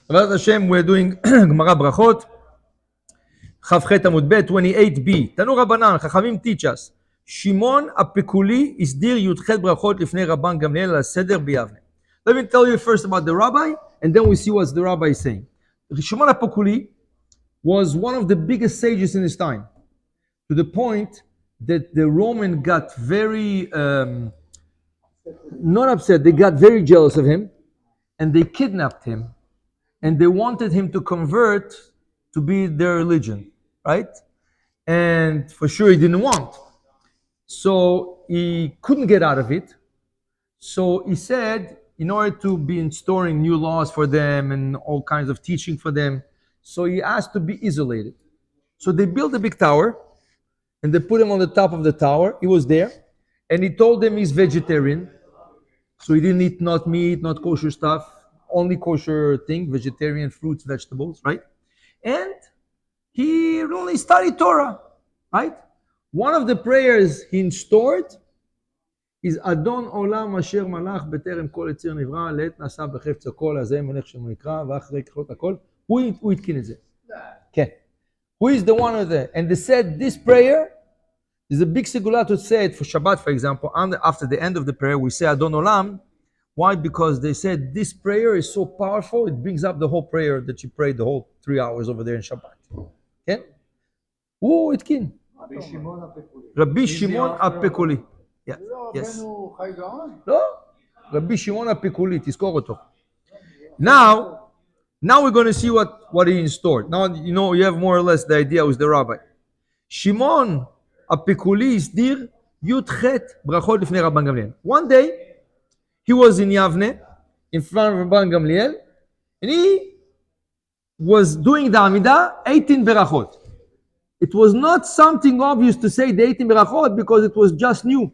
About Hashem, we're doing Guemara Berakhot, Chavchet Amud Bet, 28b. Tanu Rabbanan, Chachamim teach us. Shimon Apekuli is dir Yudchet Berakhot lifnei Rabban Gamliel al Seder b'Yavne. Let me tell you first about the rabbi, and then we see what the rabbi is saying. Shimon Apekuli was one of the biggest sages in his time, to the point that the Roman got very, not upset, they got very jealous of him, and they kidnapped him, and they wanted him to convert to be their religion, right? And for sure he didn't want. So he couldn't get out of it. So he said, in order to be installing new laws for them and all kinds of teaching for them, so he asked to be isolated. So they built a big tower, and they put him on the top of the tower. He was there, and he told them he's vegetarian. So he didn't eat not meat, not kosher stuff, only kosher thing, vegetarian, fruits, vegetables, right? And he only studied Torah, right? One of the prayers he installed is Adon Olam Asher Malach Beterem Kol Etzir Nivra Let Nasa Bechefetz Kol Azeh Melech Shemo Nikra V'Achrei Kechot Hakol. Who התקין את זה? כן. Who is the one of the? And they said this prayer is a big segula to say it for Shabbat, for example. And after the end of the prayer, we say Adon Olam. Why? Because they said this prayer is so powerful, it brings up the whole prayer that you prayed the whole 3 hours over there in Shabbat. כן? הוא התקין. רבי שמעון הפקולי. Yes. לא, רבי שמעון הפקולי, תזכור אותו. Now we're going to see what he installed. Now you have more or less the idea who's the rabbi. Shimon הפקולי הסדיר י"ח ברכות לפני רבן גמליאל. One day he was in Yavne in front of Rabban Gamliel, and he was doing the Amidah 18 Berakhot. It was not something obvious to say the 18 Berakhot because it was just new.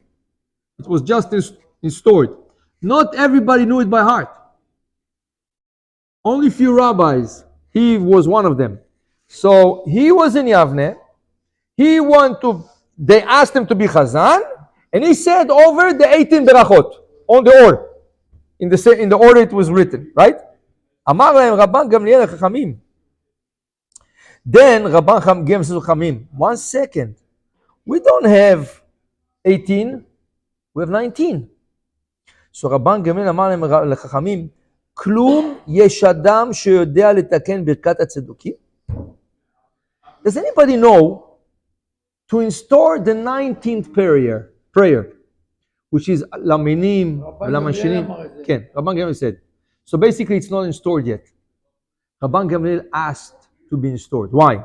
It was just installed. Not everybody knew it by heart. Only few rabbis. He was one of them. So he was in Yavne. They asked him to be Chazan, and he said over the 18 Berakhot on the order. In the order it was written, right? Amar lהם Rabban Gamliel Chachamim. Then Rabban Gamliel says Chachamim, 1 second. We don't have 18, we have 19. So Rabban Gamliel אמר להם לחכמים, כלום יש אדם שיודע לתקן ברכת הצדוקים? Does anybody know to install the 19th prayer, which is Laminim, Lamashinim? Ken, Rabban Gamliel said. So basically it's not installed yet. Rabban Gamliel asked to be installed. Why?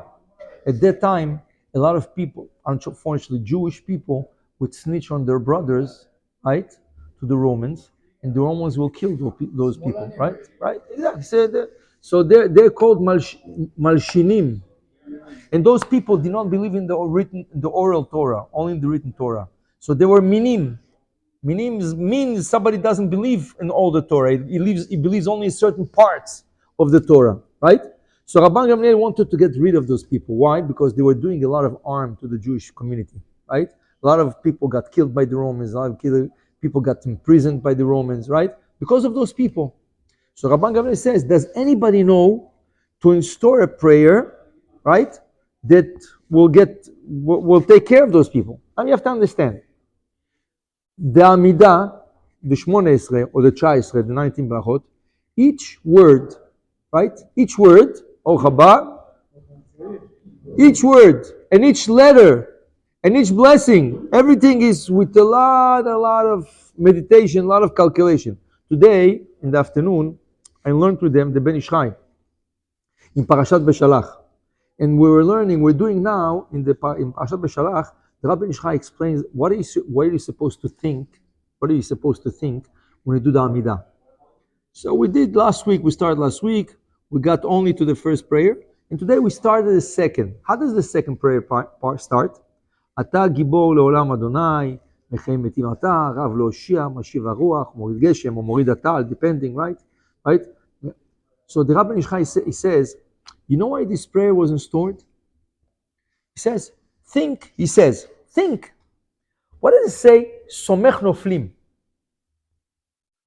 At that time, a lot of people, unfortunately Jewish people, would snitch on their brothers, right, to the Romans, and the Romans will kill those people, right? Right? Exactly. So they're called Malshinim. And those people did not believe in the oral Torah, only in the written Torah. So they were Minim. Minim means somebody doesn't believe in all the Torah. He believes only in certain parts of the Torah, right? So Rabban Gamliel wanted to get rid of those people. Why? Because they were doing a lot of harm to the Jewish community, right? A lot of people got killed by the Romans. A lot of people got imprisoned by the Romans, right? Because of those people. So Rabban Gamliel says, does anybody know to install a prayer, right, that will take care of those people? And you have to understand. The Amidah, the 18 or the 19, the 19 Brachot, each word, right? Each word, or Chabad, each word and each letter and each blessing, everything is with a lot of meditation, a lot of calculation. Today, in the afternoon, I learned with them the Ben Ish Chai in Parashat Beshalach. And we're doing now in Parashat Beshalach, the Rabbi Ish Chai explains what are you supposed to think? What are you supposed to think when you do the Amidah? So we started last week, we got only to the first prayer, and today we started the second. How does the second prayer part start? אתה גיבור לעולם אדוני, מחיים מתים אתה, רב להושיע, משיב הרוח, מוריד גשם, או מוריד הטל, depending, right? So the Rabbi Ish Chai he says, you know why this prayer was installed? He says, think. What does it say? Somech noflim.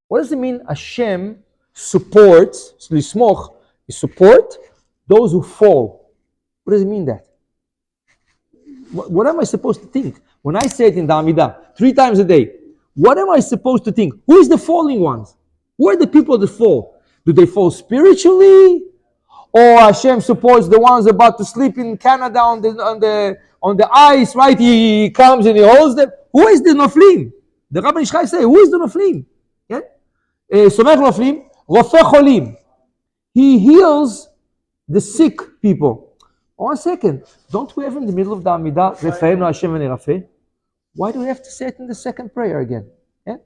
What does it mean? Hashem supports, lismoch, You support those who fall. What does it mean that? What am I supposed to think? When I say it in the Amidah 3 times a day, what am I supposed to think? Who is the falling ones? Who are the people that fall? Do they fall spiritually? Or Hashem supports the ones about to sleep in Canada on the ice, right? He comes and he holds them. Who is the Noflim? The Rabbi Ishchai say, who is the Noflim? Yeah? Somech Noflim, Rofeh Cholim. He heals the sick people. 1 second. Don't we have in the middle of the Amidah, Refaenu Hashem v'nerafeh? Why do we have to say it in the second prayer again? Yeah?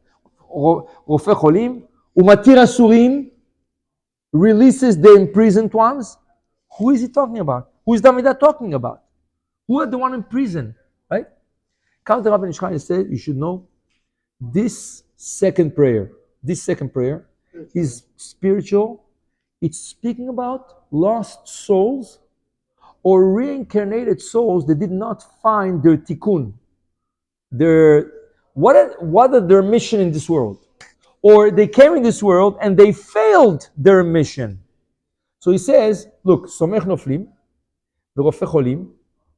Rofeh Cholim, Umatir Asurim, releases the imprisoned ones. Who is he talking about? Who is the Amidah talking about? Who are the one in prison? Right? Come to Rabbi Ishchai and said, you should know, this second prayer is spiritual. It's speaking about lost souls or reincarnated souls that did not find their tikkun, what are their mission in this world, or they came in this world and they failed their mission. So he says, look, somech noflim, ורופא חולים,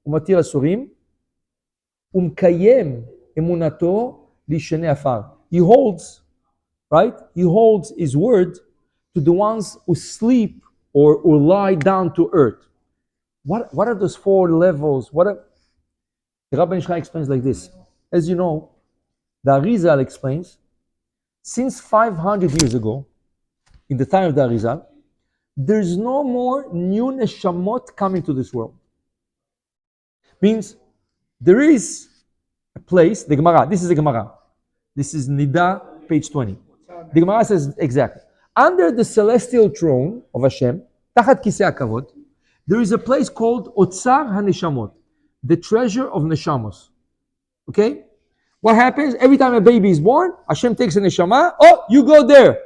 ומתיר אסורים, ומקיים אמונתו לישני עפר. He holds, right? He holds his word to the ones who sleep or lie down to earth. What are those 4 levels? The Rabbi Ishchai explains like this. As you know, the Arizal explains, since 500 years ago, in the time of the Arizal, there's no more new neshamot coming to this world. Means there is a place, the Guemara, this is the Guemara. This is Nida, page 20. The Guemara says exactly, under the celestial throne of Hashem, Tachat Kisei HaKavod, there is a place called Otsar HaNeshamot, the treasure of Neshamos. Okay? What happens? Every time a baby is born, Hashem takes a Neshama. Oh, you go there.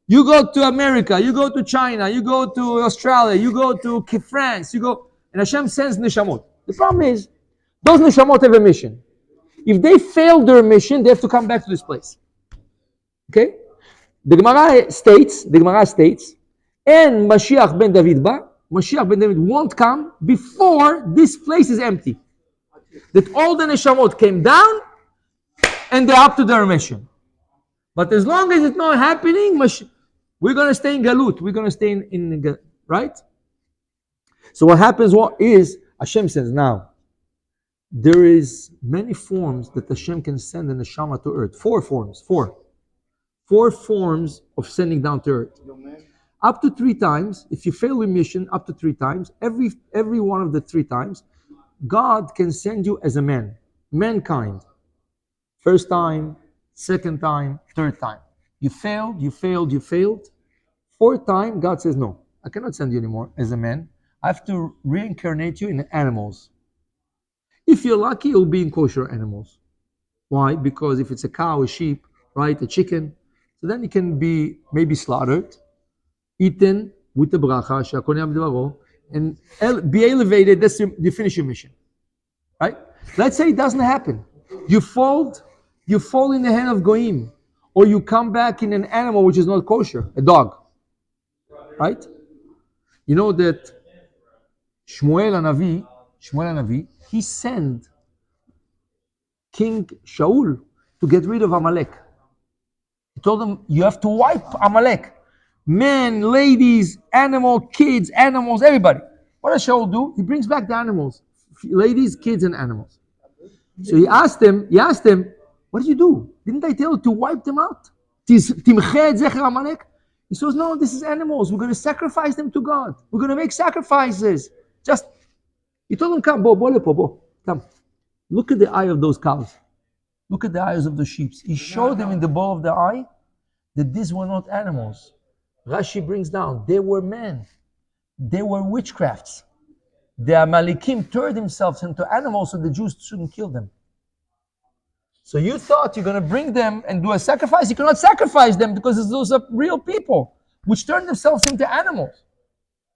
You go to America. You go to China. You go to Australia. You go to France. You go. And Hashem sends Neshamot. The problem is, those Neshamot have a mission. If they fail their mission, they have to come back to this place. Okay? The Guemara states, and Mashiach ben David Mashiach ben David won't come before this place is empty. That all the Neshamot came down and they're up to their mission. But as long as it's not happening, we're going to stay in Galut. We're going to stay in right? So what happens is, Hashem says, now, there is many forms that Hashem can send a Neshama to earth. 4 forms. 4 forms of sending down to earth. Up to 3 times, if you fail your mission, up to 3 times, every one of the 3 times, God can send you as a man, mankind. First time, second time, third time. You failed. 4th time, God says, no, I cannot send you anymore as a man. I have to reincarnate you in animals. If you're lucky, you'll be in kosher animals. Why? Because if it's a cow, a sheep, right, a chicken, so then it can be maybe slaughtered, eaten with the bracha, and be elevated. That's you finish your mission, right? Let's say it doesn't happen. You fall in the hand of goyim, or you come back in an animal which is not kosher, a dog, right? You know that Shmuel Hanavi, he sent King Shaul to get rid of Amalek. He told him, you have to wipe Amalek. Men, ladies, kids, animals, everybody. What does Shaul do? He brings back the animals. Ladies, kids, and animals. So he asked him, what did you do? Didn't I tell you to wipe them out? He says, no, this is animals. We're going to sacrifice them to God. We're going to make sacrifices. He told them, come, come. Look at the eye of those cows. Look at the eyes of the sheep. He showed them in the ball of the eye that these were not animals. Rashi brings down, they were men. They were witchcrafts. The Amalekim turned themselves into animals so the Jews shouldn't kill them. So you thought you're going to bring them and do a sacrifice. You cannot sacrifice them because those are real people which turn themselves into animals.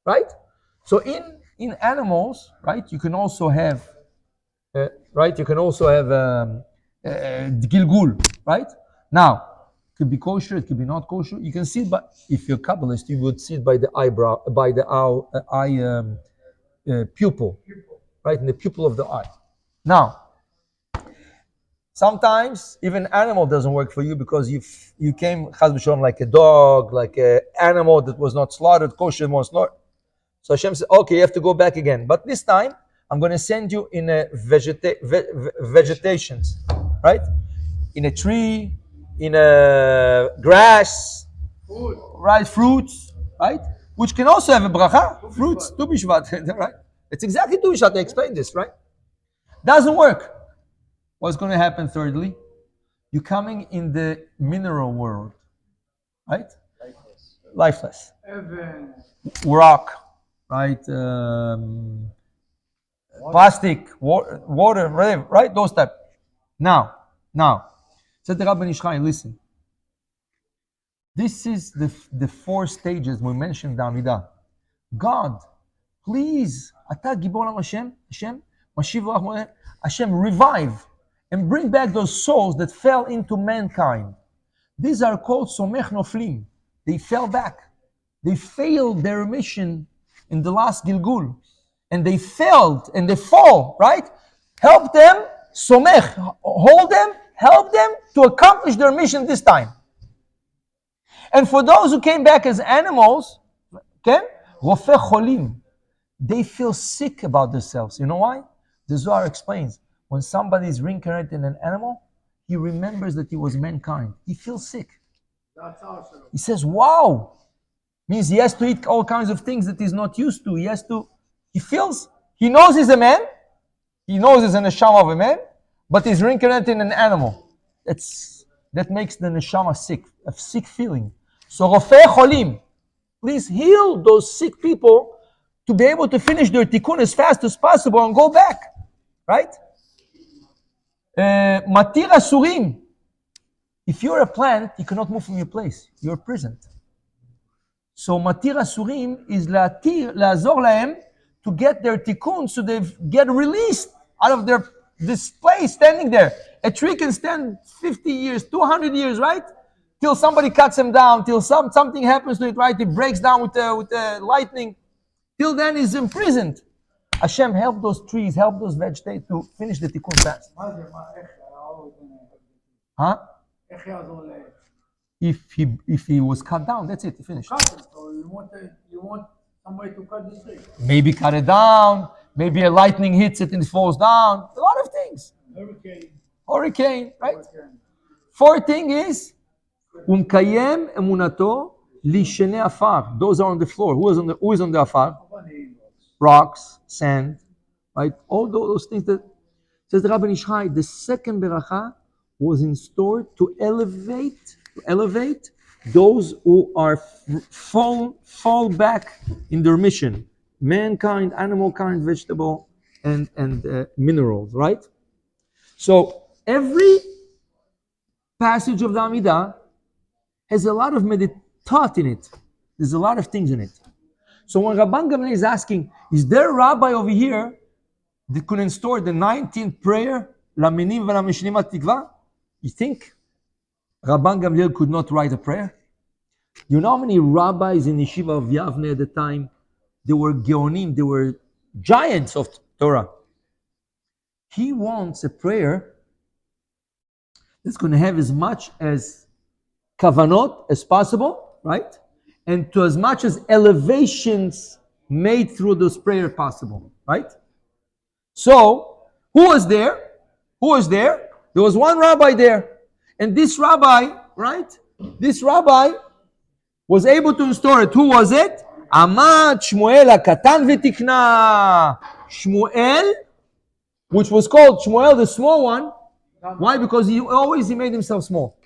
Right? So in animals, right, you can also have Gilgul, right? Now, Could be kosher, it could be not kosher. You can see it, but if you're Kabbalist, you would see it by the eyebrow, by the pupil, right? In the pupil of the eye. Now, sometimes even animal doesn't work for you because you came chas v'shalom like a dog, like an animal that was not slaughtered, kosher was not. So Hashem said, okay, you have to go back again. But this time, I'm going to send you in a vegetations, right? In a tree, in a grass, right? Fruits, right? Which can also have a bracha. Fruits, Tu B'Shvat, right? It's exactly Tu B'Shvat. I explained this, right? Doesn't work. What's going to happen thirdly? You're coming in the mineral world, right? Lifeless. Rock, right? Plastic, water, right? Those type. Now, said the Rabbi Nishchai, listen. This is the four stages we mentioned, Amidah. God, please, Ata Gibor Hashem, Hashem, revive and bring back those souls that fell into mankind. These are called Somech Noflim. They fell back. They failed their mission in the last Gilgul. And they failed and they fall, right? Help them, Somech, hold them, help them to accomplish their mission this time. And for those who came back as animals, okay, Rofeh Cholim, they feel sick about themselves. You know why? The Zohar explains, when somebody is reincarnated in an animal, he remembers that he was mankind. He feels sick. That's awesome. He says, wow. Means he has to eat all kinds of things that he's not used to. He knows he's a man. He knows he's an neshama of a man, but he's reincarnated in an animal. That makes the neshama sick, a sick feeling. So, Rofei Cholim, please heal those sick people to be able to finish their tikkun as fast as possible and go back. Right? Matir Asurim. If you're a plant, you cannot move from your place. You're a prison. So Matir Asurim is la'azor lahem to get their tikkun so they get released out of this place standing there. A tree can stand 50 years, 200 years, right? Till somebody cuts him down, till something happens to it, right? It breaks down with the lightning. Till then he's imprisoned. Hashem, help those trees, help those vegetables to finish the tikkun fast. Huh? If he was cut down, that's it, he finished. So you want somebody to cut the tree. Maybe cut it down, maybe a lightning hits it and it falls down. A lot of things. Hurricane, right? Fourth thing is Umkayem emunato lishene afar. Those are on the floor. Who is on the afar? Rocks, sand, right? All those things that says the Rabbi Nishchai, the second beracha was in store to elevate those who are fall back in their mission. Mankind, animal kind, vegetable, and minerals, right? So every passage of the Amidah has a lot of thought in it. There's a lot of things in it. So when Rabban Gamliel is asking, is there a rabbi over here that could install the 19th prayer, Laminim v'lamishnim at-tikva? You think Rabban Gamliel could not write a prayer? You know how many rabbis in Yeshiva of Yavne at the time? They were Geonim, they were giants of Torah. He wants a prayer that's going to have as much as kavanot as possible, right? And to as much as elevations made through those prayers possible, right? So, who was there? There was one rabbi there. And this rabbi, right? This rabbi was able to install it. Who was it? Amad Shmuel HaKatan V'tikna. Shmuel, which was called Shmuel the small one. Why? Because he made himself small.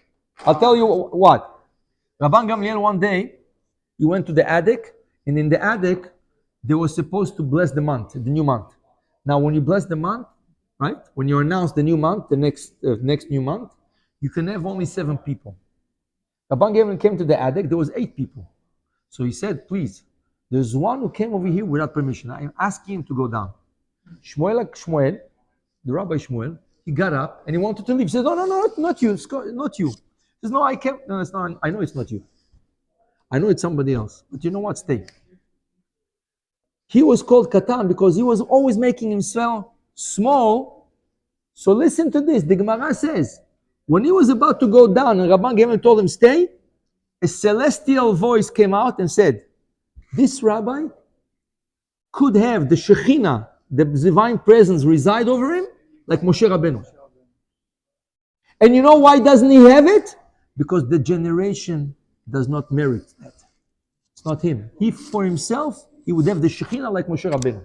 I'll tell you what. Rabban Gamliel one day, he went to the attic, and in the attic, they were supposed to bless the month, the new month. Now, when you bless the month, right? When you announce the new month, the next new month, you can have only 7 people. Rabban Gamliel came to the attic, there was 8 people. So he said, please, there's one who came over here without permission. I am asking him to go down. Shmuel, the Rabbi Shmuel, he got up and he wanted to leave. He said, no, not you, not you. He says, no, I can't. No, it's not. I know it's not you. I know it's somebody else. But you know what? Stay. He was called Katan because he was always making himself small. So listen to this. The Guemara says, when he was about to go down and Rabban Gamliel told him, stay, a celestial voice came out and said, this rabbi could have the Shekhinah, the divine presence, reside over him like Moshe Rabbeinu. And you know why doesn't he have it? Because the generation does not merit that. It's not him. He, for himself, he would have the Shekhinah like Moshe Rabbeinu.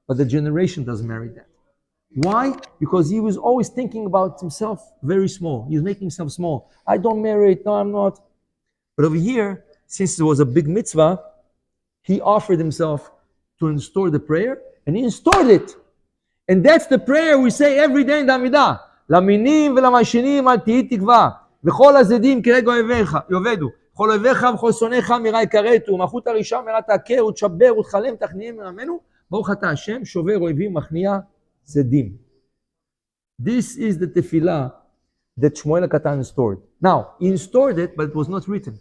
But the generation doesn't merit that. Why? Because he was always thinking about himself very small. He was making himself small. I don't merit. No, I'm not. But over here, since it was a big mitzvah, he offered himself to install the prayer, and he installed it. And that's the prayer we say every day in the Amidah. למינים ולמלשינים אל תהי תקווה, וכל הזדים כרגע יאבדו, וכל אויביך וכל שונאיך מרע יכרתו, ומלכות הרשעה מרע תעקר ותשבר ותכלם תכניעם מרמנו, ברוך אתה השם שובר אויבים מכניע זדים. This is the tefillah that Shmuel HaKatan installed. Now, he installed it, but it was not written.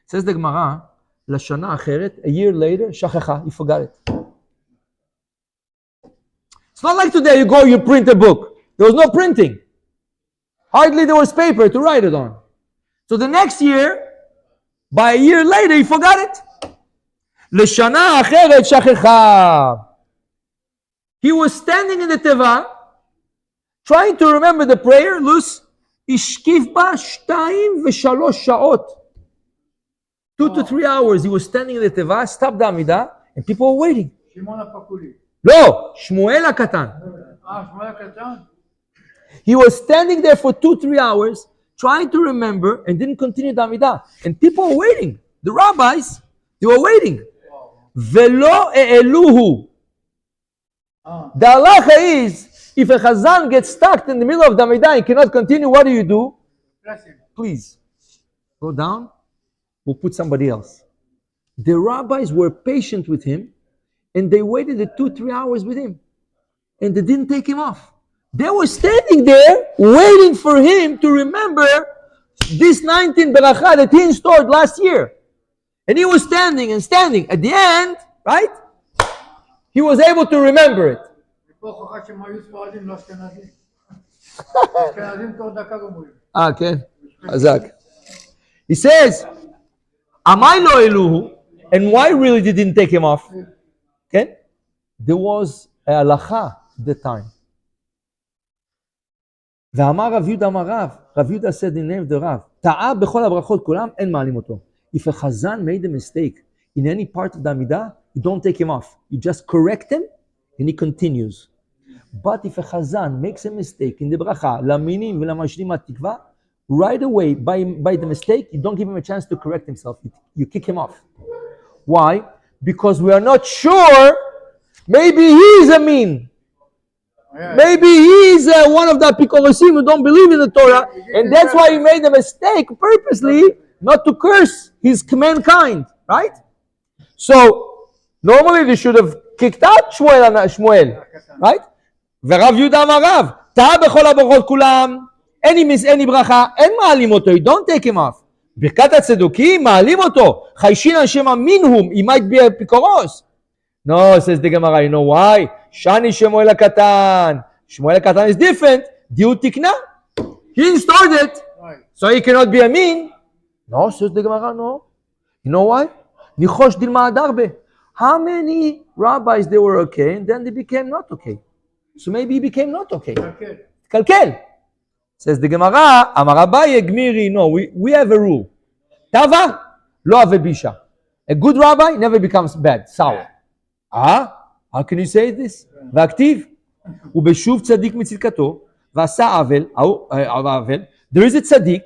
Says the Gemara, לשנה אחרת, a year later, שכחה, he forgot it. It's not like today you go, you print a book. There was no printing. Hardly there was paper to write it on. So the next year, by a year later, he forgot it. לשנה אחרת שכחה. He was standing in the teva, trying to remember the prayer, Luz, השקיף בה 2 ו3 שעות. 2 to 3 hours he was standing in the teva, stopped the Amidah, and people were waiting. שמעון הפקולי. No, שמואל הקטן. שמואל הקטן? He was standing there for 2-3 hours, trying to remember, and didn't continue the Amidah. And people were waiting. The rabbis, they were waiting. ולא העלוהו. The halacha is, if a chazan gets stuck in the middle of the Amidah and cannot continue, what do? Please, go down. We'll put somebody else. The rabbis were patient with him, and they waited the 2-3 hours with him, and they didn't take him off. They were standing there waiting for him to remember this 19 Berakhot that he installed last year. And he was standing and standing. At the end, right? He was able to remember it. Okay. Azak. He says, Amai lo eluhu, and why really they didn't take him off? Okay? There was a halacha at the time. ואמר רב יהודה אמר רב, רב יהודה said the name of the Rav, טעה בכל הברכות כולם, אין מעלים אותו. If a chazan made a mistake in any part of the Amidah, you don't take him off. You just correct him, and he continues. But if a chazan makes a mistake in the bracha, למינים ולמשלים התקווה, right away, by the mistake, you don't give him a chance to correct himself. You kick him off. Why? Because we are not sure, maybe he's a mean. Maybe he's one of the apikoresim who don't believe in the Torah, and that's why he made a mistake purposely, not to curse his mankind, right? So, normally they should have kicked out Shmuel, right? ורב יהודה אמר רב, טעה בכל הברכות כולם, any ברכה, אין מעלים אותו, you don't take him off. ברכת הצדוקים, מעלים אותו, חיישין על שם המינהום, he might be a pikoros. No, says the Gemara, you know why? Shani Shemuel HaKatan. Shemuel HaKatan is different. Diu tikna. He installed it. Right. So he cannot be a mean. No, says the Gemara, no. You know why? Nichosh dilma adarbe. How many rabbis they were okay and then they became not okay? So maybe he became not okay. Kalkel. Says the Gemara, Amar Abaye Gmiri, no, we have a rule. Tava, lo ave bisha. A good rabbi never becomes bad, sour. How can you say this? והכתיב, ובשוב צדיק מצדקתו, ועשה עוול, there is a tzaddik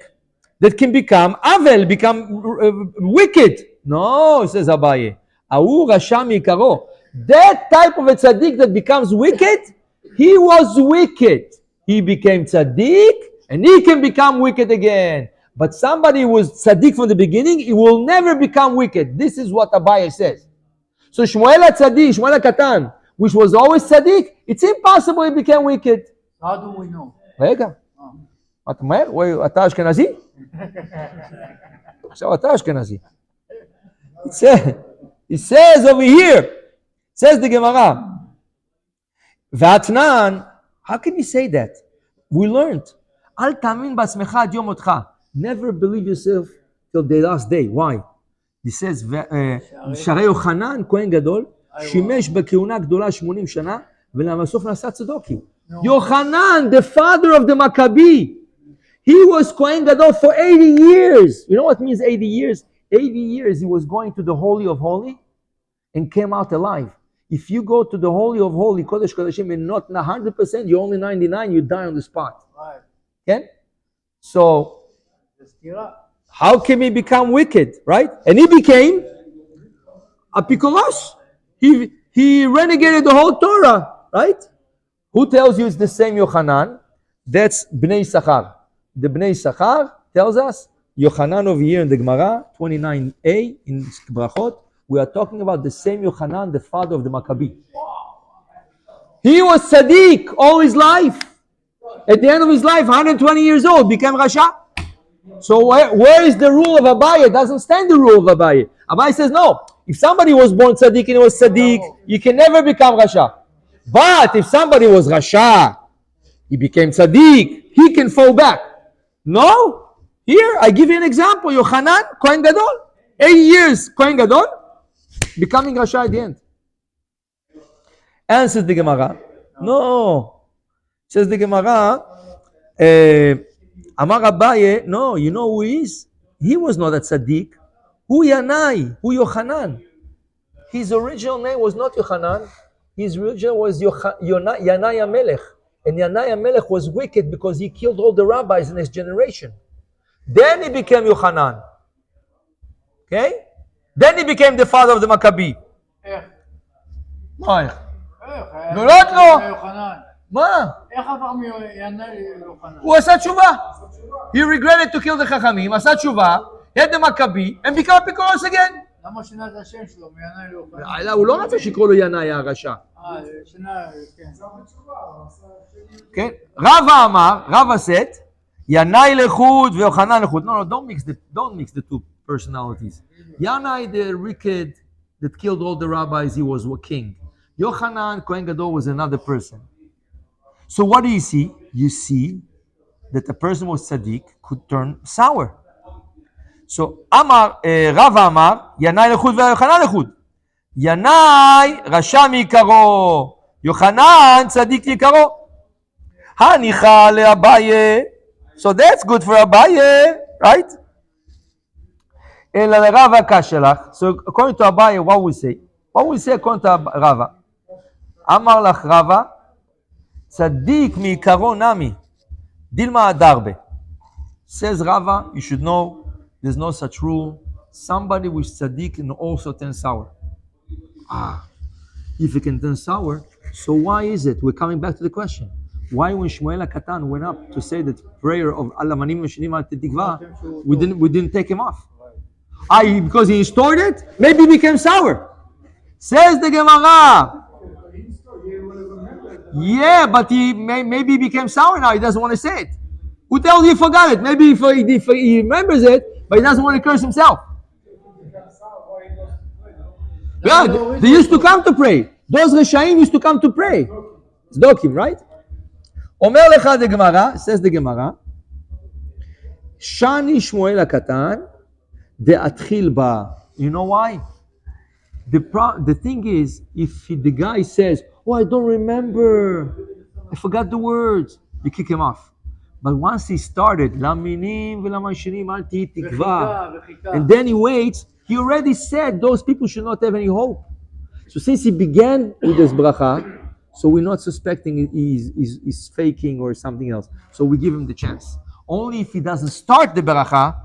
that can become עוול, become wicked. No, says Abaye. ההוא רשע מעיקרו. That type of a tzaddik that becomes wicked, he was wicked. He became tzaddik, and he can become wicked again. But somebody who was tzaddik from the beginning, he will never become wicked. This is what Abaye says. So Shmuel HaTzadik, Shmuel HaKatan, which was always tzaddik, it's impossible he became wicked. How do we know? רגע. אתה אומר? אתה אשכנזי? עכשיו אתה אשכנזי. It says over here, says the Guemara, Vatnan, how can you say that? We learned, Al tamin בעצמך עד יום מותך. Never believe yourself till the last day. Why? He says, שהרי יוחנן, כהן גדול, שימש בכהונה גדולה 80 שנה, ולבסוף נעשה צדוקי. Yochanan, the father of the Maccabi, he was Kohen Gadol for 80 years. You know what means 80 years? 80 years he was going to the Holy of Holy and came out alive. If you go to the Holy of Holy, Kodesh Kodeshim, and not 100%, you're only 99, you die on the spot. Right. Okay? So, how can he become wicked, right? And he became Apikolos. He renegated the whole Torah, right? Who tells you it's the same Yochanan? That's Bnei Sachar. The Bnei Sachar tells us, Yochanan over here in the Guemara, 29a in Berakhot, we are talking about the same Yochanan, the father of the Maccabi. He was Tzaddik all his life. At the end of his life, 120 years old, became Rasha. So where is the rule of Abaye? It doesn't stand the rule of Abaye. Abaye says, no, if somebody was born Tzaddik and he was Tzaddik, you can never become Rasha. But if somebody was Rasha, he became Tzaddik, he can fall back. No? Here, I give you an example. Yochanan, Kohen Gadol. 8 years, Kohen Gadol, becoming Rasha at the end. Answers the Guemara. No. Says the Guemara, Amar Abaye, no, you know who he is? He was not a Tzaddik. Who Yanai? Who Yochanan? His original name was not Yochanan. His original was Yanai HaMelech. And Yanai HaMelech was wicked because he killed all the rabbis in his generation. Then he became Yochanan. Okay? Then he became the father of the Maccabi. מה איך? נולד לו. מה? איך עבר מינאי ליוחנן? הוא עשה תשובה. He regretted to kill the חכמים, עשה תשובה, had the Maccabi, and became Apikolos again. למה שינה את השם שלו מינאי ליוחנן? הוא לא רצה שיקראו לו ינאי הרשע. שינה, כן. כן? רבא אמר, רבא said, ינאי לחוד ויוחנן לחוד. No, don't mix the two personalities. Yanai, the wicked that killed all the rabbis, he was a king. Yochanan, Kohen Gadol, was another person. So what do you see? You see that a person was tzaddik could turn sour. So Rava Amar, Yanai lechud ve'Yochanan lechud. Yanai rasha mi'ikaro, Yochanan tzaddik mi'ikaro. Hanicha le'Abaye. So that's good for Abaye, right? אלא לרבה קשה. So according to Abaye, what we say? What we say according to Rava? אמר לך רבה, צדיק מעיקרו נמי, דילמה הדרבה. Says Rava, you should know, there's no such rule. Somebody with tzaddik can also turn sour. If it can turn sour, so why is it? We're coming back to the question. Why when Shmuel HaKatan went up to say that prayer of Allah manim v'shinim al tikva, we didn't take him off? Because he stored it, maybe it became sour. Says the Guemara. Yeah, but maybe he became sour now. He doesn't want to say it. Who tells you he forgot it? Maybe he remembers it, but he doesn't want to curse himself. Yeah, they used to come to pray. Those Reshaim used to come to pray. It's Dokim, right? Omer lecha the Gemara, says the Gemara, Shani Shmuel HaKatan, de'atchil ba. You know why? The thing is, if the guy says, oh, I don't remember, I forgot the words, you kick him off. But once he started, laminim v'lamashinim al tihi tikva, and then he waits, he already said those people should not have any hope. So since he began with this bracha, so we're not suspecting he's faking or something else. So we give him the chance. Only if he doesn't start the beracha,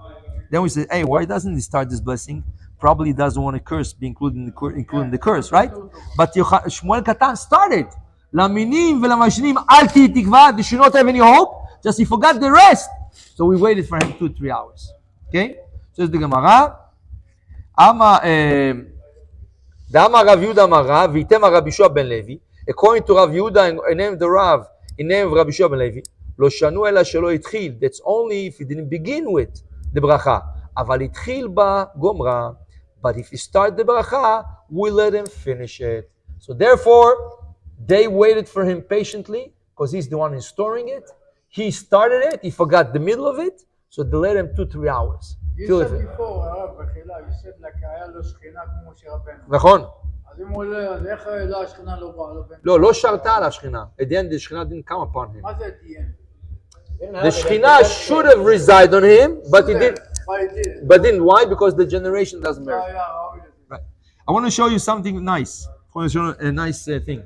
then we say, hey, why doesn't he start this blessing? Probably doesn't want to curse, be included in the curse, right? But Shmuel Katan started. Laminim v'lamashinim al tihi tikva, they should not have any hope. Just he forgot the rest. So we waited for him 2-3 hours. Okay? So it's the Gemara. Dama Rav Yehuda Amar Rav, v'itema Rabbi Shua ben Levi. According to Rav Yehuda, in name of the Rav, in name of Rabbi Shua ben Levi, לא שנו אלא שלא התחיל. That's only if he didn't begin with the ברכה. אבל התחיל בגומרה. But if he start the ברכה, we let him finish it. So therefore, they waited for him patiently, because he's the one installing it. He started it, he forgot the middle of it, so they let him 2-3 hours. You said before, הרב, בחילה, you said like היה לו שכינה כמו משה רבנו. נכון. אז אם הוא עולה, אז איך לא השכינה לא באה לו בן? לא שרתה עליו שכינה. At the end, the שכינה didn't come upon him. מה זה DN? The shekhinah should have resided on him, but it didn't. But didn't. Why? Because the generation doesn't marry. Right. I want to show you something nice. I want to show you a nice thing.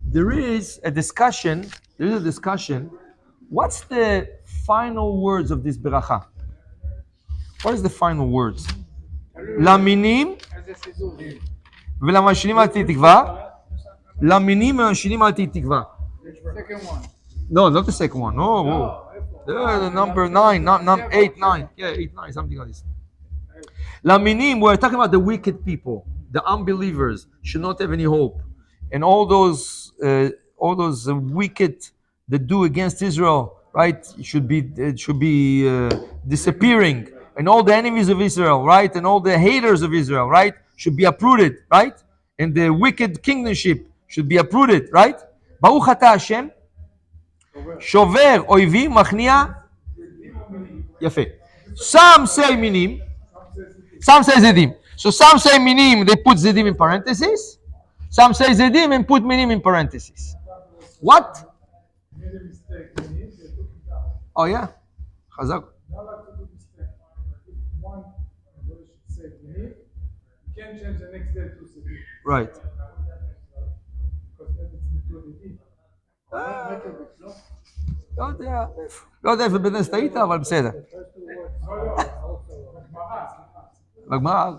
There is a discussion. What's the final words of this beracha? What is the final words? למינים ולמשנים אל תהי תקווה. למינים ולמשנים אל תהי תקווה. Second one. No, not the second one. No. The number 9, not 8, 9. Yeah, 8, 9, something like this. Laminim, we're talking about the wicked people, the unbelievers, should not have any hope. And all those wicked that do against Israel, right, should be disappearing. And all the enemies of Israel, right, and all the haters of Israel, right, should be uprooted, right? And the wicked kingdomship should be uprooted, right? Baruch atah Hashem. שובר אויבים, מכניע, יפה. Some say minim, some say zedim. So some say minim, they put zedim in parentheses. Some say zedim and put minim in parentheses. What? Oh yeah? חזק. Right. לא יודע איפה בנס טעית, אבל בסדר. בגמרא.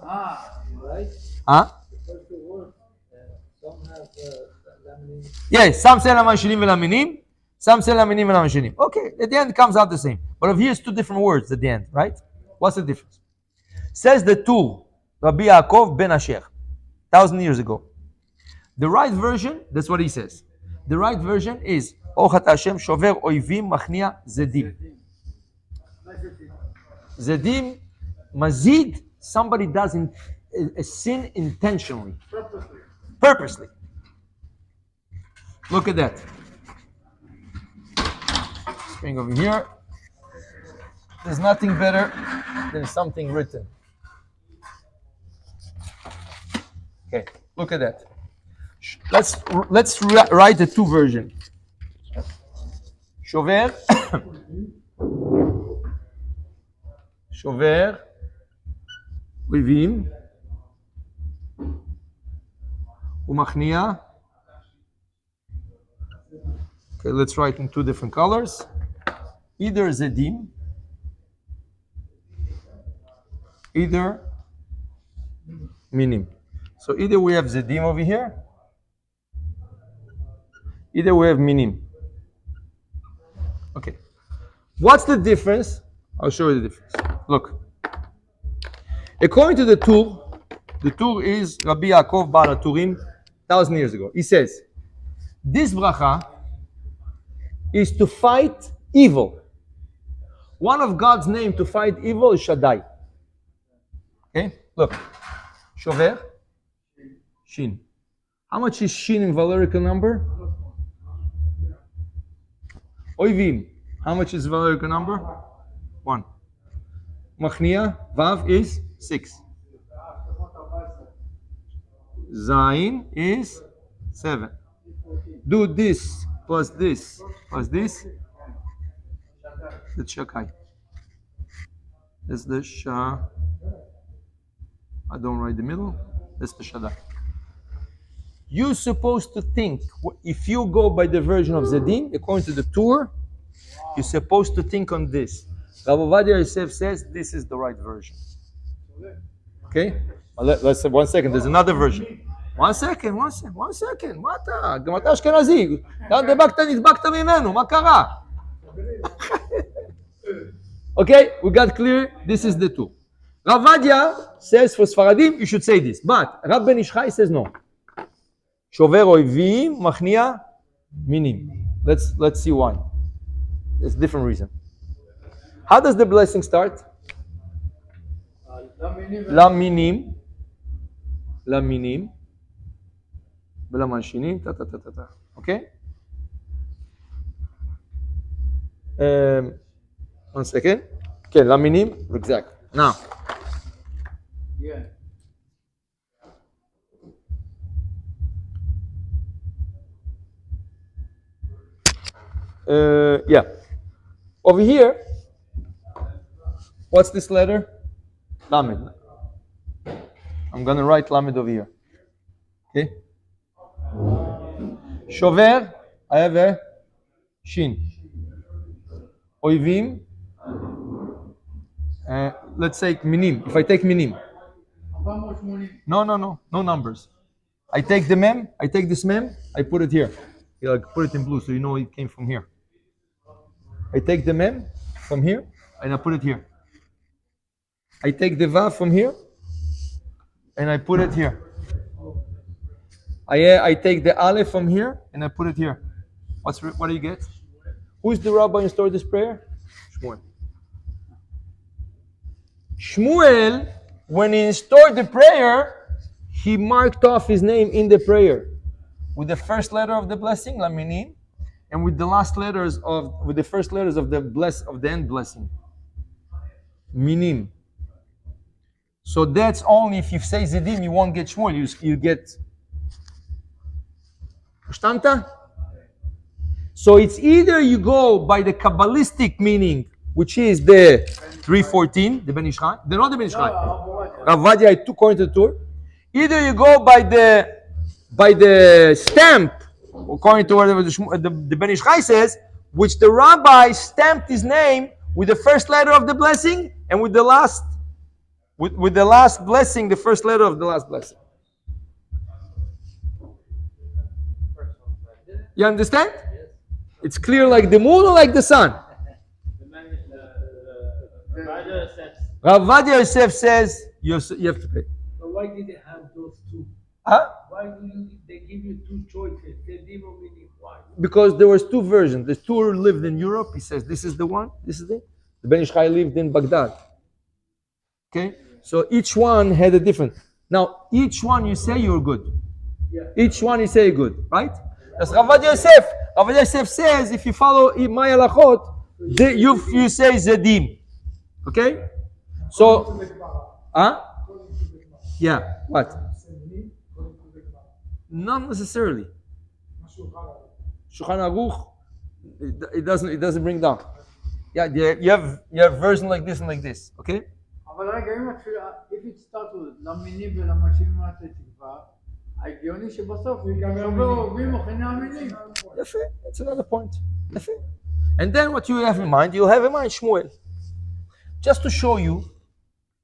Yes, some say למשנים ולמינים, some say למינים ולמשנים. Okay, at the end it comes out the same. But here's two different words at the end, right? What's the difference? Says the two, Rabbi Yaakov ben Asher, 1,000 years ago. The right version, that's what he says. The right version is Ochat Hashem shover oivim machnia zedim. Zedim, mazid, somebody does a sin intentionally. Purposely. Look at that. Bring over here. There's nothing better than something written. Okay, look at that. Let's write the two versions. שובר, שובר, אויבים, ומכניע. Okay, let's write in two different colors. Either zedim, either minim. So either we have zedim over here, either we have minim. Okay. What's the difference? I'll show you the difference. Look. According to the Tur is Rabbi Yaakov Baal HaTurim, 1,000 years ago. He says, this bracha is to fight evil. One of God's name to fight evil is Shaddai. Okay? Look. Shover, Shin. How much is Shin in valerical number? Oivim. How much is valerical number? 1. Machnia, Vav is 6. Zain is 7. Do this plus this plus this. That's Shakai. That's the Shah. I don't write the middle. That's the Shaddai. You're supposed to think, if you go by the version of Zedim, according to the Tur, you're supposed to think on this. Rav Ovadia Yosef says this is the right version. Okay? Let's say 1 second. There's another version. 1 second. מה אתה? גם אתה אשכנזי. אתה נדבקת ממנו, מה קרה? Okay, we got clear. This is the two. Rav Ovadia says for Sfaradim, you should say this. But Rab Ben Ishchai says no. שובר אויבים, מכניע מינים. Let's see why. It's a different reason. How does the blessing start? Laminim, laminim, belamashinim, ta ta ta ta ta. Okay. 1 second. Okay, laminim, exact. Now. Yeah. Yeah. Over here, what's this letter? Lamed. I'm gonna write Lamed over here. Okay. Shover, I have a shin. Oivim, let's take minim. If I take minim. No numbers. I take the mem, I take this mem, I put it here. I put it in blue so you know it came from here. I take the mem from here and I put it here. I take the vav from here and I put it here. I take the aleph from here and I put it here. What do you get? Who's the rabbi who installed this prayer? Shmuel. Shmuel, when he installed the prayer, he marked off his name in the prayer with the first letter of the blessing, laminim, and with the first letters of the end blessing, minim. So that's only if you say zedim, you won't get Shmuel. You get. Verstanden? So it's either you go by the Kabbalistic meaning, which is the 314, the Ben Ish Chai. They're not the Ben Ish Chai. Rav Vadia, according to the tour. Either you go by the stamp, according to whatever the Ben Ish Chai says, which the rabbi stamped his name with the first letter of the blessing and with the last blessing, the first letter of the last blessing. You understand? It's clear like the moon or like the sun? Rav Vadia Yosef says you have to pay. But why did they have those two? Huh? Why they give you two choices? Why? Because there was two versions. The two lived in Europe. He says this is the one. This is it. The Ben Ish Chai lived in Baghdad. Okay, so each one had a different. Now each one you say you're good. Yeah. Each one you say you're good, right? That's Rav Vadia Yosef. Rav Vadia Yosef says if you follow my halachot, you say zedim. Okay, so yeah, what? Not necessarily. Shulchan Aruch, it doesn't bring down. Yeah, you have version like this and like this. Okay. אבל רגע, if it starts with למינים ולמשאימים התקווה, ההגיוני שבסוף שובר עורבים מוכני המינים. יפה, that's another point. יפה. And then what you have in mind, you'll have in mind Shmuel. Just to show you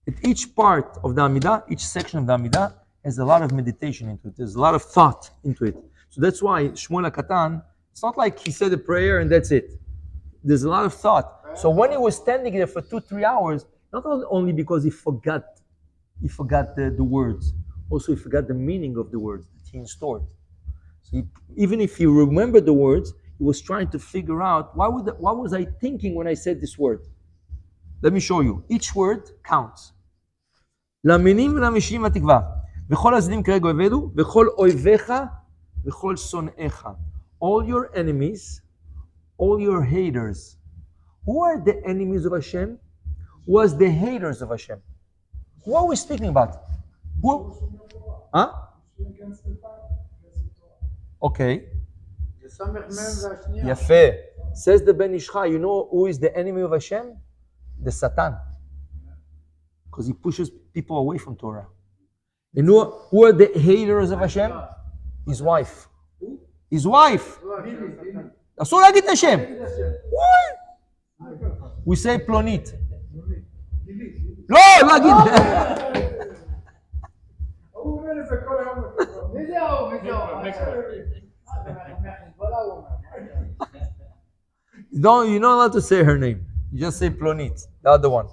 that each part of the Amidah, each section of the Amidah has a lot of meditation into it. There's a lot of thought into it. So that's why Shmuel HaKatan, it's not like he said a prayer and that's it. There's a lot of thought. So when he was standing there for 2-3 hours, not only because he forgot the words, also he forgot the meaning of the words that he stored. So even if he remembered the words, he was trying to figure out what was I thinking when I said this word. Let me show you. Each word counts. למינים ולמשנים התקווה. וכל הזדים כרגע אוהבינו, וכל אויביך, וכל שונאיך. All your enemies, all your haters. Who are the enemies of Hashem? Who are the haters of Hashem? Who are we speaking about? Who? Huh? Okay. יפה. Says the Ben Ish Chai, you know who is the enemy of Hashem? The Satan. Because he pushes people away from Torah. And who are the haters of Hashem? His wife. His wife. אסור להגיד את השם. We say פלונית. לא, לא אגיד. הוא אומר את זה כל היום. מי זה ההוא? מי זה ההוא? You're not allowed to say her name. You just say Plonit, the other one.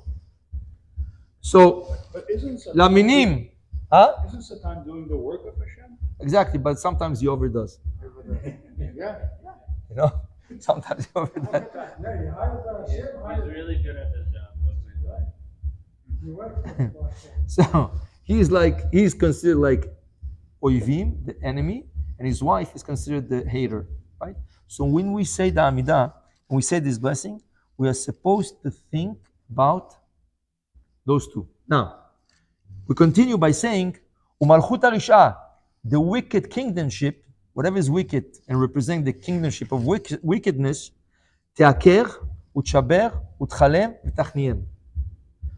So, Laminim. Huh? Isn't Satan doing the work of Hashem? Exactly, but sometimes he overdoes. Yeah. You know? Sometimes you over that. He's really good at his job. So he's considered like Oivim, the enemy, and his wife is considered the hater, right? So when we say the Amidah, when we say this blessing, we are supposed to think about those two. Now, we continue by saying, Umalchut Arisha, the wicked kingdomship, whatever is wicked and represent the kingdomship of wickedness, Teaker, Utshaber, Utchalem, V'tachniem.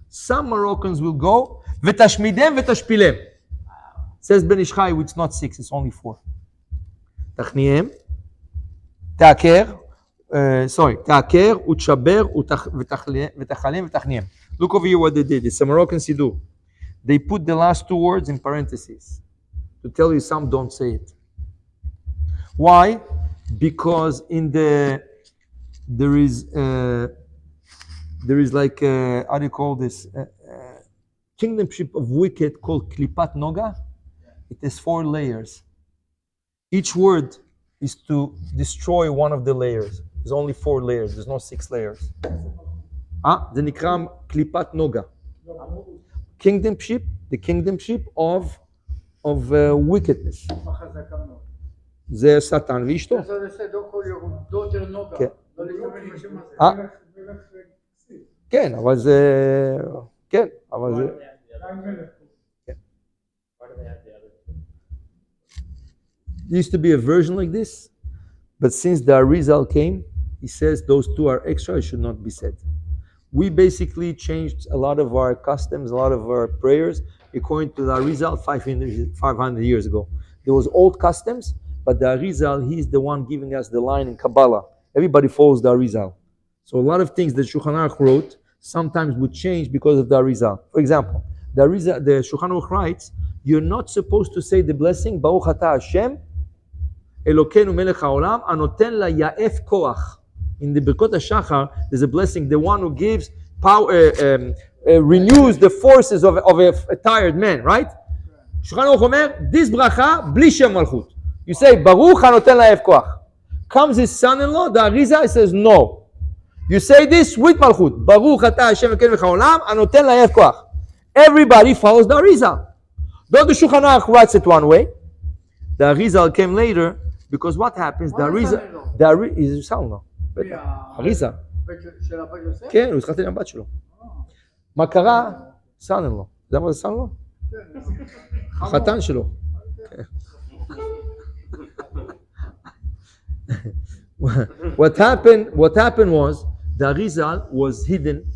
Some Moroccans will go, V'tashmidem, V'tashpilem. Says Ben Ish Chai, it's not 6, it's only 4. Tachniem, Teaker, Utshaber, V'tachalem, V'tachniem. Look over here what they did. It's a Moroccan Siddur. They put the last 2 words in parentheses to tell you some don't say it. Why? Because in there is like how do you call this kingdomship of wicked called Klipat Noga. It has 4 layers. Each word is to destroy one of the layers. There's only 4 layers. There's no 6 layers. זה נקרא Klipat Noga. Kingdomship, the kingdomship of wickedness. זה שטן ואשתו. כן, אבל זה... כן, אבל זה... There used to be a version like this, but since the Arizal came, he says those 2 are extra, it should not be said. We basically changed a lot of our customs, a lot of our prayers, according to the Arizal 500 years ago. There was old customs, but the Arizal, he's the one giving us the line in Kabbalah. Everybody follows the Arizal. So a lot of things that Shulchan Aruch wrote sometimes would change because of the Arizal. For example, the Shulchan Aruch writes, you're not supposed to say the blessing, Baruch Atah Hashem, Elokeinu melech haolam, anoten la ya'ef koach. In the Birkot HaShachar, there's a blessing, the one who gives power, renews the forces of a tired man, right? Shulchan Aruch Omer, this bracha, bli shem malchut. You say, Baruch hanoten la'ef koach. Comes his son-in-law, the Arizal says, no. You say this with malchut. Baruch atah Hashem Elokeinu melech haolam, anoten la'ef koach. Everybody follows the Arizal. Though the Shulchan Aruch writes it one way, the Arizal came later, because what happens, the Arizal is son-in-law. אריזה. של הבת יוסף? כן, הוא התחתן עם הבת שלו. מה קרה? son-in-law. אתה יודע מה זה son-in-law? החתן שלו. What happened was, the Arizal was hidden.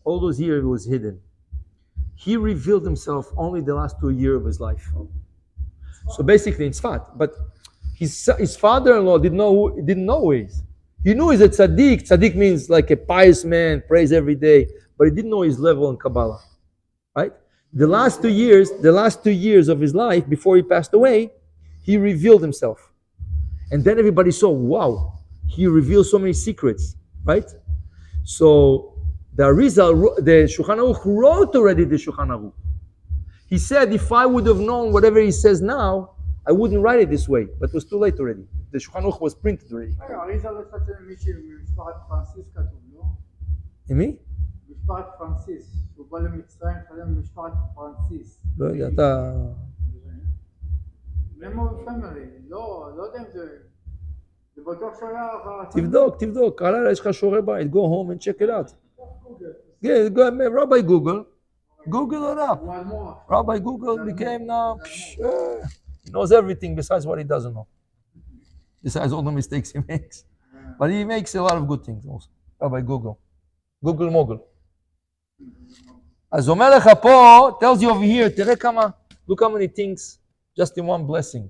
All those years he was hidden. He revealed himself only the last 2 years of his life. So basically it's Tzfat. But his father-in-law didn't know who he is. He knew he's a tzaddik. Tzaddik means like a pious man, prays every day. But he didn't know his level in Kabbalah. Right? The last 2 years of his life, before he passed away, he revealed himself. And then everybody saw, wow, he revealed so many secrets. Right? So the Arizal, the Shulchan Aruch wrote already the Shulchan Aruch. He said, if I would have known whatever he says now, I wouldn't write it this way, but it was too late already. The Shulchan Aruch was printed already. אריזה לא התחתן עם מישהי ממשפחת פרנסיס כתוב, לא? עם מי? משפחת פרנסיס. הוא בא למצרים, התחתן ממשפחת פרנסיס. לא יודע, אתה... נמו פמילי, לא יודע אם זה... זה בטוח שהיה... תבדוק, הלילה יש לך שיעורי בית, go home and check it out. Yeah, Rabbi Google it up. Rabbi Google became now... He knows everything besides what he doesn't know. Besides all the mistakes he makes. But he makes a lot of good things also. Rabbi Google. Google Mogul. אז אומר לך פה, tells you over here, תראה כמה, look how many things, just in one blessing.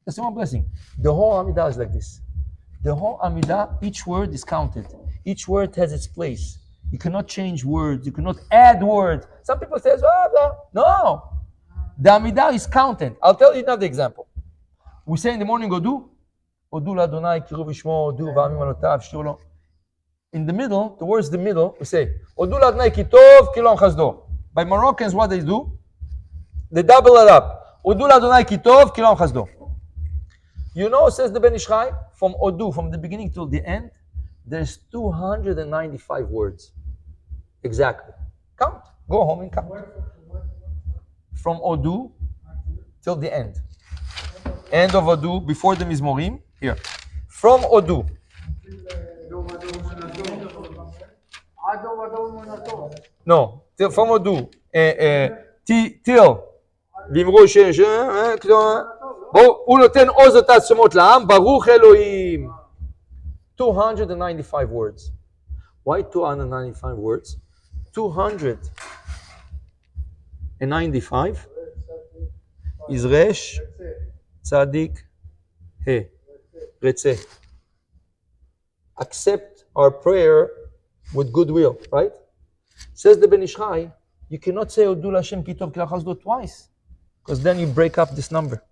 Just in one blessing. The whole Amidah is like this. The whole Amidah, each word is counted. Each word has its place. You cannot change words. You cannot add words. Some people say, no. The Amidah is counted. I'll tell you another example. We say in the morning, Odu l'Adonai, kiruv v'shmo, Odu v'amim alotav, shtiru lo. In the middle, towards the middle, we say, Odu l'Adonai ki tov, ki lo chasdo. By Moroccans, what they do? They double it up. Odu l'Adonai ki tov, ki lo chasdo. You know, says the Ben Ish Chai, from Odu, from the beginning till the end, there's 295 words. Exactly. Count. Go home and count. From Odu till the end. End of Odu, before the Mizmorim, here. From Odu. No, from Odu. till. ואמרו בואו, הוא נותן עוז ותעצומות לעם, ברוך אלוהים. 295 words. Why 295 words? 295 is resh, tzadik, he, רצה. Accept our prayer with goodwill, right? Says the Ben Ish Chai, you cannot say Odu L'Hashem ki tov ki lachasdo twice, because then you break up this number.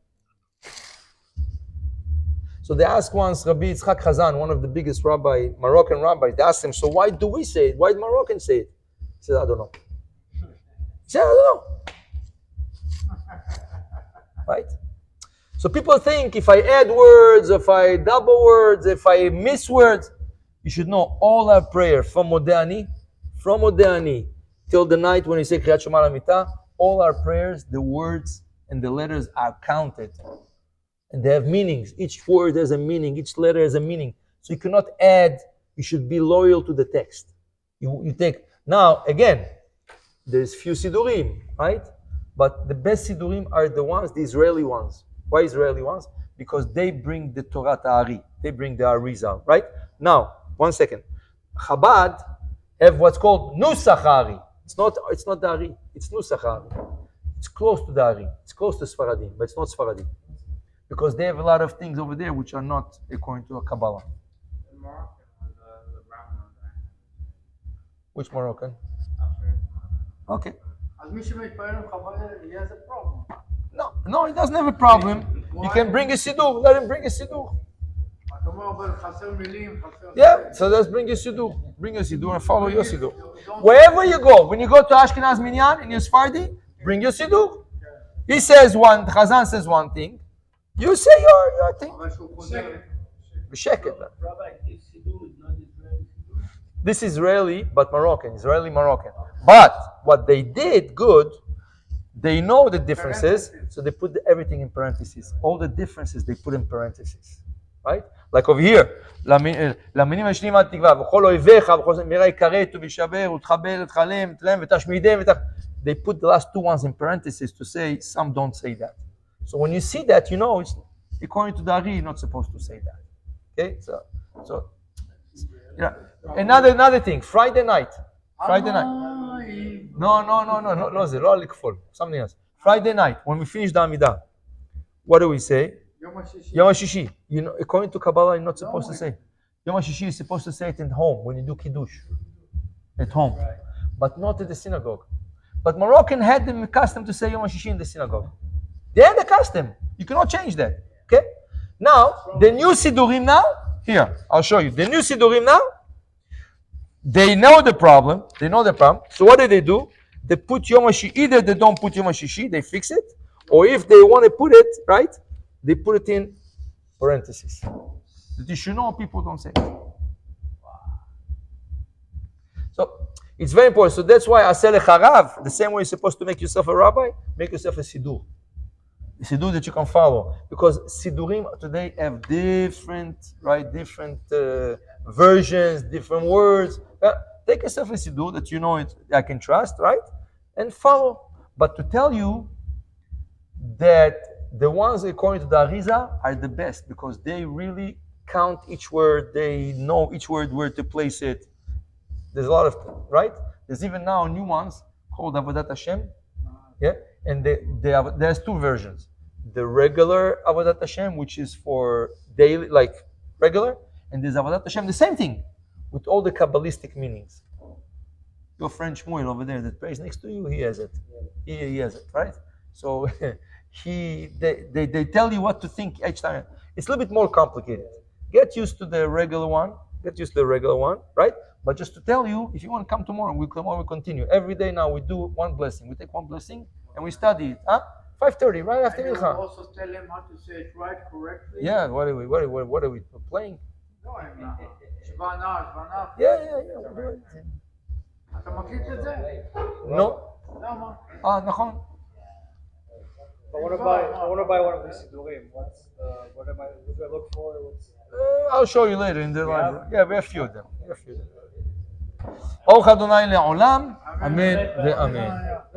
So they asked once Rabbi Yitzchak Chazan, one of the biggest Moroccan rabbis, they asked him, so why do we say it? Why do Moroccans say it? He said, I don't know. He said, I don't know. Right? So people think if I add words, if I double words, if I miss words, you should know all our prayer from Modeh Ani till the night when you say Kriyat Shema L'Mitah, all our prayers, the words and the letters are counted. And they have meanings. Each word has a meaning. Each letter has a meaning. So you cannot add. You should be loyal to the text. You take... Now, again, there's few Sidurim, right? But the best Sidurim are the ones, the Israeli ones. Why Israeli ones? Because they bring the Torah Ta'ari. They bring the Arizal, right? Now, 1 second. Chabad have what's called Nusach Ari. It's not the Ari. It's Nusach Ari. It's close to the Ari. It's close to Sfaradim, but it's not Sfaradim. Because they have a lot of things over there which are not according to a Kabbalah. Which Moroccan? Okay. He has a problem. No, he doesn't have a problem. You can bring a Siddur. Let him bring a Siddur. Yeah, so let's bring a Siddur. Bring a Siddur and follow your Siddur. Wherever you go, when you go to Ashkenaz Minyan in your Sephardi, bring your Siddur. He says one, Chazan says one thing. You say your thing. B'sheket. Rabbi, this Siddur is not Israeli Siddur. This is Israeli, but Moroccan. Israeli Moroccan. But what they did good, they know the differences, so they put everything in parentheses. All the differences they put in parentheses. Right? Like over here. למינים השניים עד תקווה, וכל אויביך, וכל מירה יקראת ובישבר, ותחבל, ותחלם, ותלם, ותשמידם, They put the last two ones in parentheses to say, some don't say that. So when you see that, you know, it's according to the Ari, you're not supposed to say that. Okay? So yeah. Another thing, Friday night. No, something else. Friday night, when we finish the Amidah, what do we say? Yom HaShishi. You know, according to Kabbalah, you're not supposed to say. Yom HaShishi, you're supposed to say it at home, when you do Kiddush. At home. But not at the synagogue. But Moroccan had the custom to say Yom HaShishi in the synagogue. They had the custom. You cannot change that. Okay? Now, the new Sidurim now, here, I'll show you. The new Sidurim now, they know the problem. So what do? They put Yom HaShishi. Either they don't put Yom HaShishi, they fix it. Or if they want to put it, right, they put it in parentheses. That you should know people don't say it. So, it's very important. So that's why I said a Harav, the same way you're supposed to make yourself a rabbi, make yourself a Sidur. A Sidur that you can follow. Because Sidurim today have different versions, different words. Take yourself a Sidur that you know it, I can trust, right? And follow. But to tell you that the ones according to the Arizal are the best because they really count each word, they know each word where to place it. There's a lot of, right? There's even now new ones called Avodat Hashem. Yeah? And there's two versions. The regular Avodat Hashem, which is for daily, like regular, and there's Avodat Hashem, the same thing, with all the Kabbalistic meanings. Your friend Shmuel over there that prays next to you, he has it. He has it, right? So they tell you what to think each time. It's a little bit more complicated. Get used to the regular one, right? But just to tell you, if you want to come tomorrow, we'll continue. Every day now we do one blessing. We take one blessing and we study it. 5:30, right after And you will Mincha. also tell him how to say it right correctly. Yeah, what are we playing? לא, עם שבנה, שבנה. Yeah. אתה מקליט את זה? No. למה? נכון. I want to buy one of these sidurim. What do I look for? I'll show you later in the library. Yeah, we have few of them. ברוך אדוני לעולם, אמן ואמן.